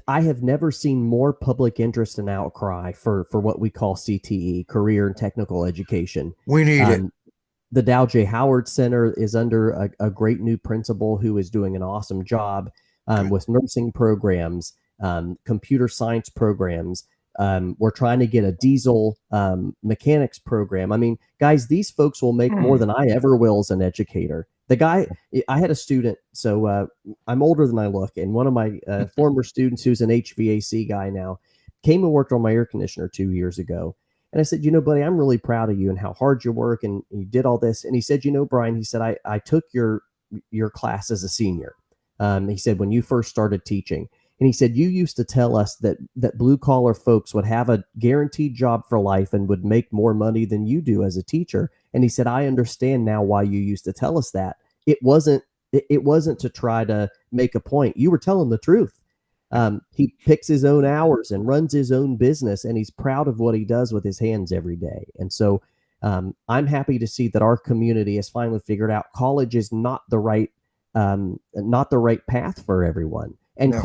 I have never seen more public interest and outcry for what we call CTE, career and technical education. We need it. The Dow J. Howard Center is under a great new principal who is doing an awesome job with nursing programs, computer science programs. We're trying to get a diesel mechanics program. I mean, guys, these folks will make more than I ever will as an educator. I had a student, so I'm older than I look, and one of my former students, who's an HVAC guy now, came and worked on my air conditioner 2 years ago. And I said, buddy, I'm really proud of you and how hard you work, and you did all this. And he said, Brian, he said, I took your class as a senior. He said, when you first started teaching, and he said, you used to tell us that blue collar folks would have a guaranteed job for life and would make more money than you do as a teacher. And he said, I understand now why you used to tell us that. It wasn't to try to make a point. You were telling the truth. He picks his own hours and runs his own business, and he's proud of what he does with his hands every day. And so I'm happy to see that our community has finally figured out college is not the right path for everyone. And No,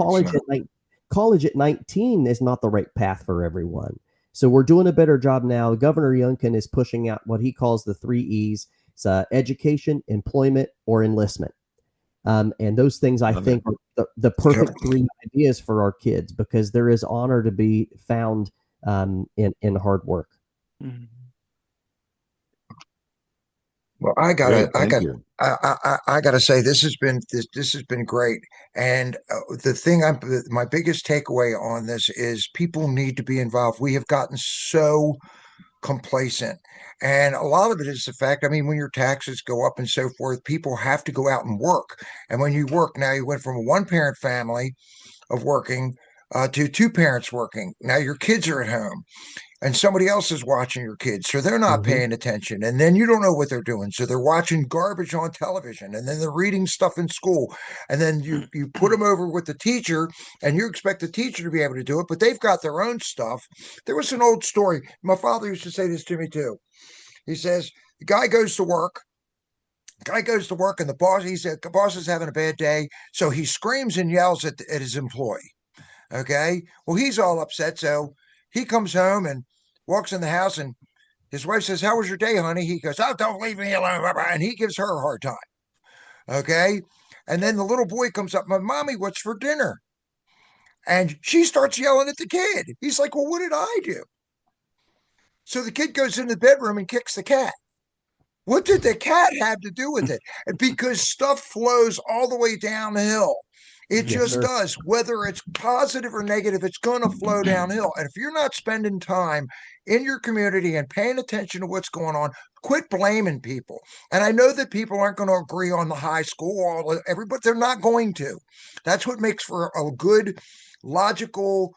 college at 19 is not the right path for everyone. So we're doing a better job now. Governor Youngkin is pushing out what he calls the 3 E's. It's education, employment, or enlistment. And those things, I think, are the perfect 3 ideas for our kids, because there is honor to be found in hard work. Mhm. Well, I gotta say, this has been great. And my biggest takeaway on this is people need to be involved. We have gotten so complacent, and a lot of it is the fact, I mean, when your taxes go up and so forth, people have to go out and work. And when you work now, you went from a one parent family of working to 2 parents working. Now your kids are at home and somebody else is watching your kids, so they're not paying attention, and then you don't know what they're doing, so they're watching garbage on television, and then they're reading stuff in school, and then you put them over with the teacher, and you expect the teacher to be able to do it, but they've got their own stuff. There was an old story. My father used to say this to me too. He says the guy goes to work. And he said the boss is having a bad day, so he screams and yells at his employee. Okay, well, he's all upset, so he comes home and walks in the house, and his wife says, "How was your day, honey?" He goes, "Oh, don't leave me alone," and he gives her a hard time. Okay, and then the little boy comes up, "Mommy, what's for dinner?" And she starts yelling at the kid. He's like, "Well, what did I do?" So the kid goes in the bedroom and kicks the cat. What did the cat have to do with it? Because stuff flows all the way downhill. It just does. Whether it's positive or negative, it's going to flow downhill. And if you're not spending time in your community and paying attention to what's going on, quit blaming people. And I know that people aren't going to agree on the high school, but they're not going to. That's what makes for a good, logical,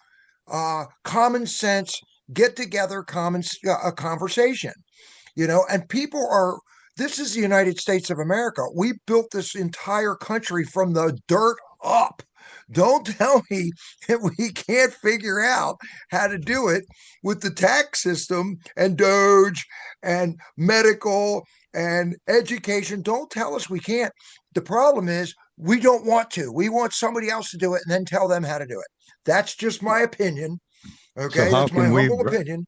common sense, get together, conversation. And people are, this is the United States of America. We built this entire country from the dirt up. Don't tell me that we can't figure out how to do it with the tax system and Doge and medical and education. Don't tell us we can't. The problem is we don't want to. We want somebody else to do it and then tell them how to do it. That's just my opinion. Okay, So that's my humble opinion.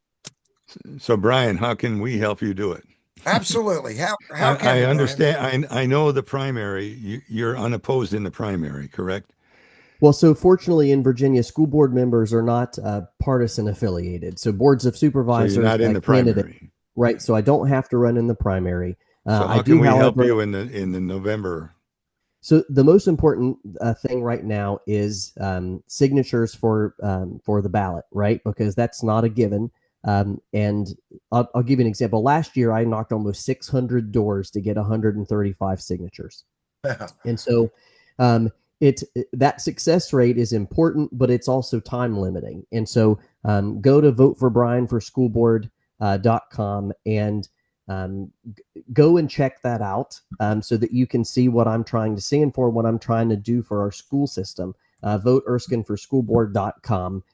So, Brian, how can we help you do it? Absolutely. How can I we, understand. I know the primary. You're unopposed in the primary, correct? Well, so fortunately in Virginia, school board members are not partisan affiliated. So boards of So you're supervisors, not in the candidate, primary. right? So I don't have to run in the primary. So I how can do, we help however. you in the November? So the most important thing right now is signatures for the ballot, right? Because that's not a given. And I'll give you an example. Last year, I knocked almost 600 doors to get 135 signatures. And so it that success rate is important, but it's also time limiting. And so go to voteforbrianforschoolboard.com and go and check that out so that you can see what I'm trying to stand for, what I'm trying to do for our school system. Vote ErskineForSchoolBoard.com.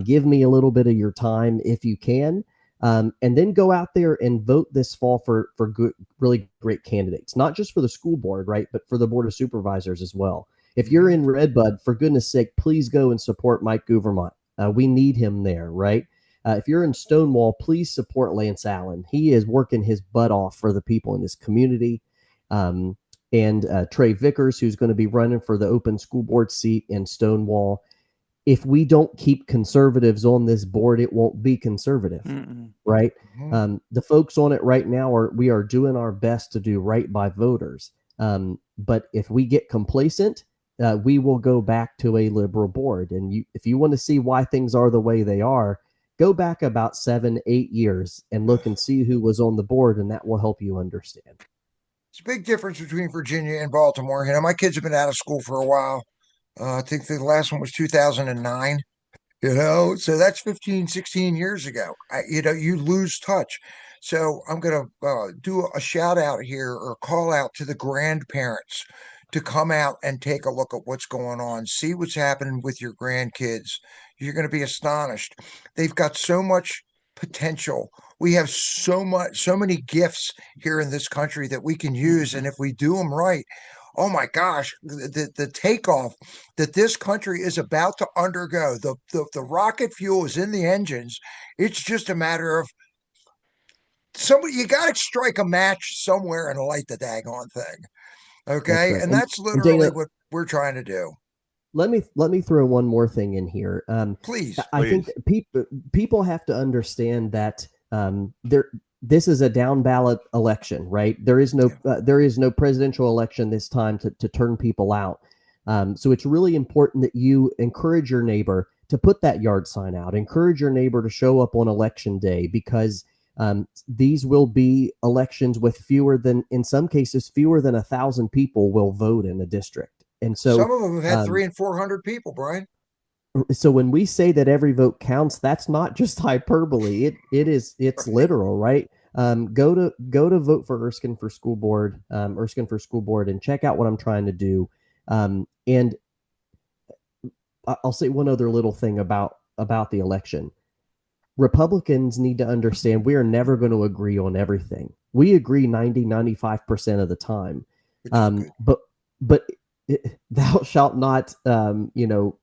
Give me a little bit of your time if you can. And then go out there and vote this fall for good, really great candidates, not just for the school board, right, but for the board of supervisors as well. If you're in Redbud, for goodness sake, please go and support Mike Guvermont. We need him there, right? If you're in Stonewall, please support Lance Allen. He is working his butt off for the people in his community. And Trey Vickers, who's going to be running for the open school board seat in Stonewall. If we don't keep conservatives on this board, it won't be conservative, right? The folks on it right now we are doing our best to do right by voters. But if we get complacent, we will go back to a liberal board. And if you want to see why things are the way they are, go back about 7-8 years and look and see who was on the board, and that will help you understand. It's a big difference between Virginia and Baltimore. My kids have been out of school for a while. I think the last one was 2009. So that's 15, 16 years ago. You lose touch. So I'm going to do a shout out here or call out to the grandparents to come out and take a look at what's going on, see what's happening with your grandkids. You're going to be astonished. They've got so much potential. We have so many gifts here in this country that we can use. And if we do them right, oh my gosh, the takeoff that this country is about to undergo, the rocket fuel is in the engines. It's just a matter of you got to strike a match somewhere and light the daggone thing. Okay. That's right. And that's and literally Dana, what we're trying to do. let me throw one more thing in here. Please. I think people have to understand that this is a down ballot election, right? There is no presidential election this time to turn people out. So it's really important that you encourage your neighbor to put that yard sign out. Encourage your neighbor to show up on election day, because these will be elections with in some cases, fewer than 1,000 people will vote in a district. And so some of them have had 300 and 400 people, Brian. So when we say that every vote counts, that's not just hyperbole. It's literal, right? Go to vote for Erskine for School Board, Erskine for School Board, and check out what I'm trying to do. And I'll say one other little thing about the election. Republicans need to understand we are never going to agree on everything. We agree 95% of the time. But thou shalt not,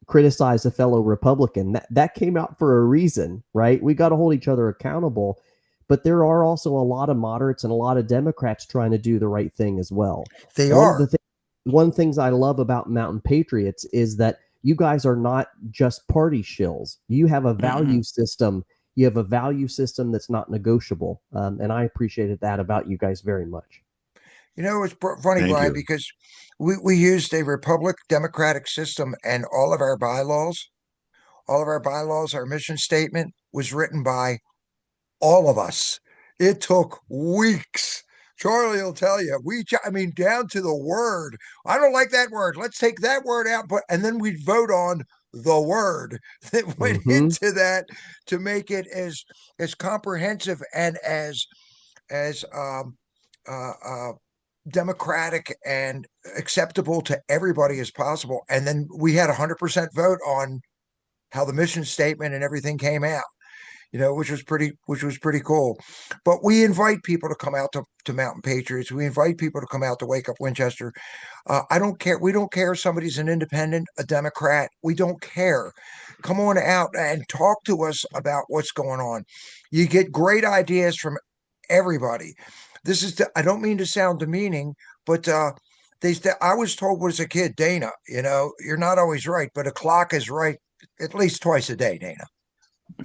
criticize a fellow Republican. That came out for a reason, right? We got to hold each other accountable. But there are also a lot of moderates and a lot of Democrats trying to do the right thing as well. They are. One of the things I love about Mountain Patriots is that you guys are not just party shills. You have a value system. You have a value system that's not negotiable. And I appreciated that about you guys very much. It's funny, Brian, because we used a Republic Democratic system, and all of our bylaws, our mission statement was written by all of us. It took weeks. Charlie will tell you, down to the word. I don't like that word. Let's take that word out. And then we'd vote on the word that went into that to make it as comprehensive and as democratic and acceptable to everybody as possible. And then we had 100% vote on how the mission statement and everything came out, which was pretty cool. But we invite people to come out to Mountain Patriots. We invite people to come out to Wake Up Winchester. I don't care. We don't care if somebody's an independent, a Democrat. We don't care. Come on out and talk to us about what's going on. You get great ideas from everybody. I don't mean to sound demeaning, but I was told as a kid, Dana, you're not always right, but a clock is right at least twice a day, Dana.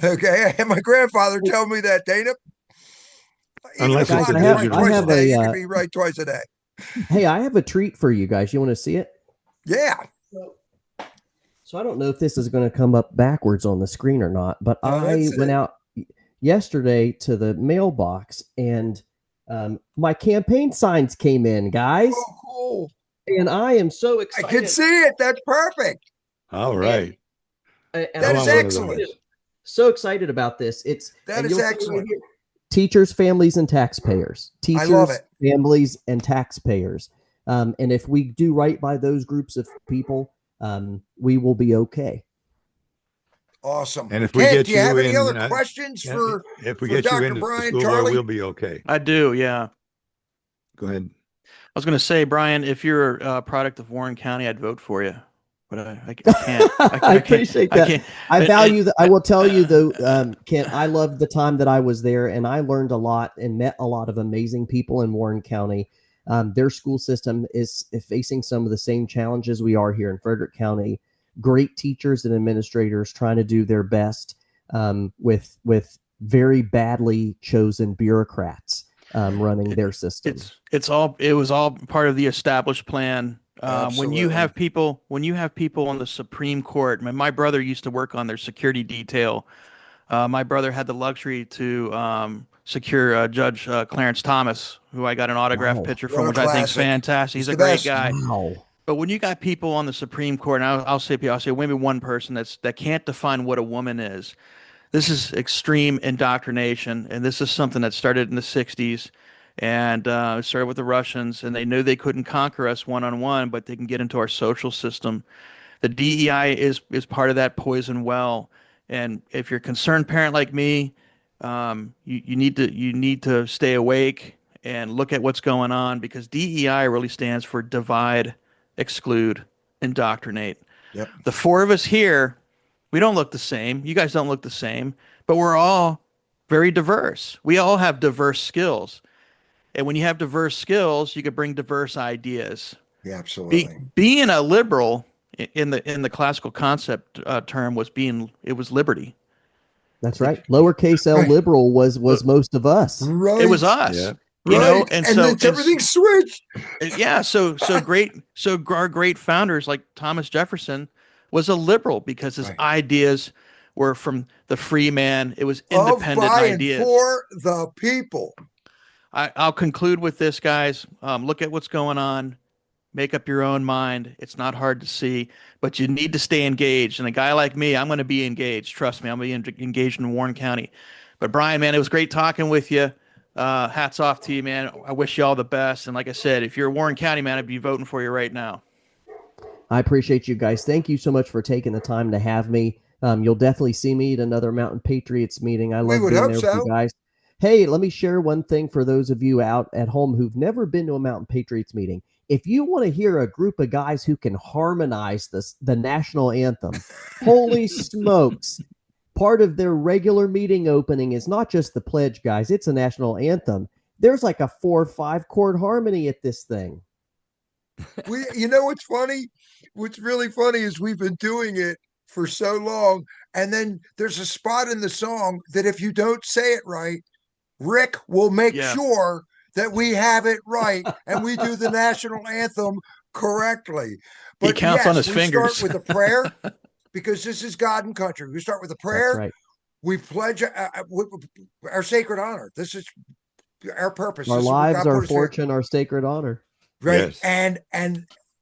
Okay. I had my grandfather tell me that, Dana. Even a Unless it's clock a is right digital twice a clock. day. You can be right twice a day. Hey, I have a treat for you guys. You want to see it? Yeah. So I don't know if this is going to come up backwards on the screen or not, but No, I that's went it. out yesterday to the mailbox and my campaign signs came in, guys. Oh, cool. And I am so I excited. can see it. That's perfect. All right. And I That is want one of excellent. those. so excited about this. That and is you'll see right excellent. here, teachers, families, and taxpayers. I love Teachers, it. families, and taxpayers. And if we do right by those groups of people, we will be okay. Awesome. And if we Kent, get do you have you any in, other questions for if we for get you Dr. into the Brian, school board, Charlie? we'll be okay. I do, yeah. Go ahead. I was going to say, Brian, if you're a product of Warren County, I'd vote for you, but I can't. I appreciate that. I can't. I value that. I will tell you though, Kent, I loved the time that I was there, and I learned a lot and met a lot of amazing people in Warren County. Their school system is facing some of the same challenges we are here in Frederick County. Great teachers and administrators trying to do their best with very badly chosen bureaucrats running their system. It was all part of the established plan. When you have people on the Supreme Court, my brother used to work on their security detail. My brother had the luxury to secure Judge Clarence Thomas, who I got an autographed picture from, which I think is fantastic. He's a great guy. Wow. But when you got people on the Supreme Court, and I'll say maybe one person that can't define what a woman is. This is extreme indoctrination, and this is something that started in the 60s, and it started with the Russians, and they knew they couldn't conquer us one-on-one, but they can get into our social system. The DEI is part of that poison well, and if you're a concerned parent like me, you need to stay awake and look at what's going on, because DEI really stands for divide, exclude, indoctrinate. Yep. The four of us here, we don't look the same. You guys don't look the same, but we're all very diverse. We all have diverse skills. And when you have diverse skills, you can bring diverse ideas. Yeah, absolutely. Being a liberal in the classical concept term was liberty. That's right. Lowercase L liberal was most of us. Right. It was us. Yeah. You know, and so everything switched. Yeah, so our great founders like Thomas Jefferson was a liberal because his ideas were from the free man. It was independent ideas. And for the people. I'll conclude with this, guys. Look at what's going on. Make up your own mind. It's not hard to see, but you need to stay engaged. And a guy like me, I'm going to be engaged. Trust me, I'm going to be engaged in Warren County. But Brian, man, it was great talking with you. Hats off to you, man. I wish you all the best. And like I said, if you're a Warren County man, I'd be voting for you right now. I appreciate you guys. Thank you so much for taking the time to have me. You'll definitely see me at another Mountain Patriots meeting. I love being there with you guys. Hey, let me share one thing for those of you out at home who've never been to a Mountain Patriots meeting. If you want to hear a group of guys who can harmonize the national anthem, holy smokes. Part of their regular meeting opening is not just the pledge, guys. It's a national anthem. There's like a 4 or 5 chord harmony at this thing. You know what's funny? What's really funny is we've been doing it for so long, and then there's a spot in the song that if you don't say it right, Rick will make sure that we have it right and we do the national anthem correctly. But he counts on his fingers. Start with a prayer because this is God and country. We start with a prayer. That's right. We pledge our sacred honor. This is our purpose. Our lives, our fortune, our sacred honor. Right. Yes. And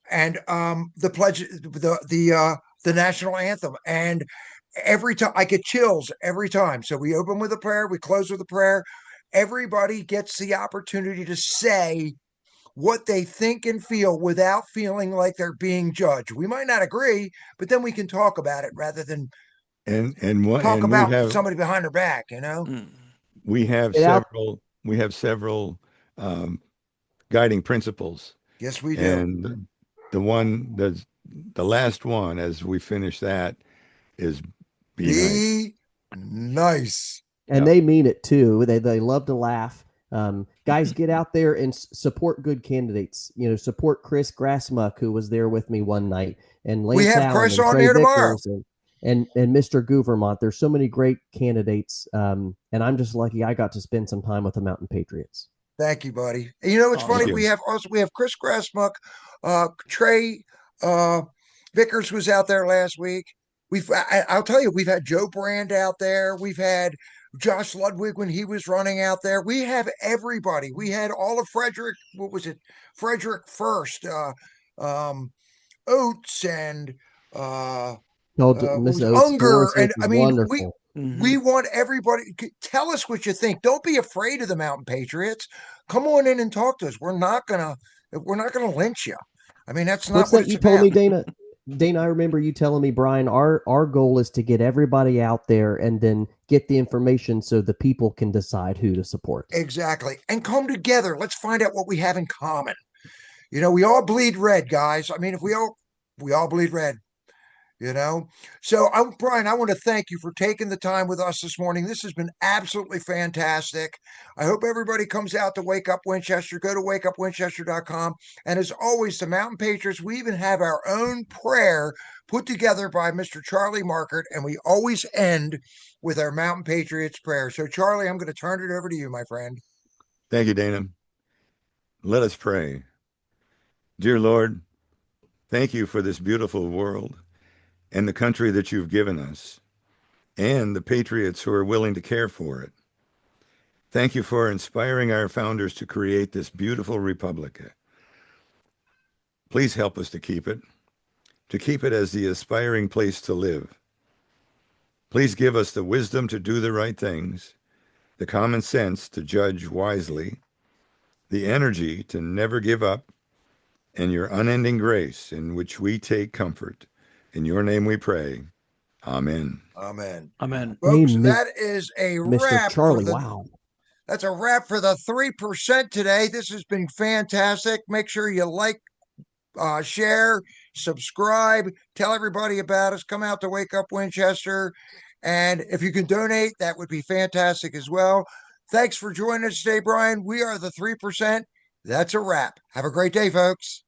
the pledge, the national anthem. And every time I get chills every time. So we open with a prayer, we close with a prayer. Everybody gets the opportunity to say what they think and feel without feeling like they're being judged. We might not agree, but then we can talk about it rather than talk about somebody behind their back, you know? We have several guiding principles. Yes, we do. And the last one, as we finish that, is be nice. Nice. And they mean it too. They love to laugh. Guys, get out there and support good candidates. You know, support Chris Grassmuck, who was there with me one night, and We Lance have Allen Chris and on Trey here tomorrow. Vickers and Mr. Gouvermont. There's so many great candidates, and I'm just lucky I got to spend some time with the Mountain Patriots. Thank you, buddy. And you know, it's funny. Thank you. We have Chris Grassmuck, Trey Vickers was out there last week. I'll tell you, we've had Joe Brand out there. We've had Josh Ludwig when he was running out there. We have everybody. We had all of Frederick. What was it? Frederick first, Oates and Miss Oates, Unger, Doris and was I mean, wonderful. we want everybody. Tell us what you think. Don't be afraid of the Mountain Patriots. Come on in and talk to us. We're not gonna lynch you. I mean, that's not What's what that it's you told me, about. Dana? Dana, I remember you telling me, Brian, our goal is to get everybody out there and then get the information so the people can decide who to support. Exactly. And come together. Let's find out what we have in common. You know, we all bleed red, guys. I mean, if we all bleed red. You know, so Brian, I want to thank you for taking the time with us this morning. This has been absolutely fantastic. I hope everybody comes out to Wake Up Winchester. Go to wakeupwinchester.com. And as always, the Mountain Patriots, we even have our own prayer put together by Mr. Charlie Markert, and we always end with our Mountain Patriots prayer. So, Charlie, I'm going to turn it over to you, my friend. Thank you, Dana. Let us pray. Dear Lord, thank you for this beautiful world and the country that you've given us, and the patriots who are willing to care for it. Thank you for inspiring our founders to create this beautiful republic. Please help us to keep it as the aspiring place to live. Please give us the wisdom to do the right things, the common sense to judge wisely, the energy to never give up, and your unending grace in which we take comfort. In your name we pray. Amen. Amen. Amen. Folks, Amen. that is a Mr. wrap. Charlie, wow. That's a wrap for the 3% today. This has been fantastic. Make sure you like, share, subscribe, tell everybody about us. Come out to Wake Up Winchester. And if you can donate, that would be fantastic as well. Thanks for joining us today, Brian. We are the 3%. That's a wrap. Have a great day, folks.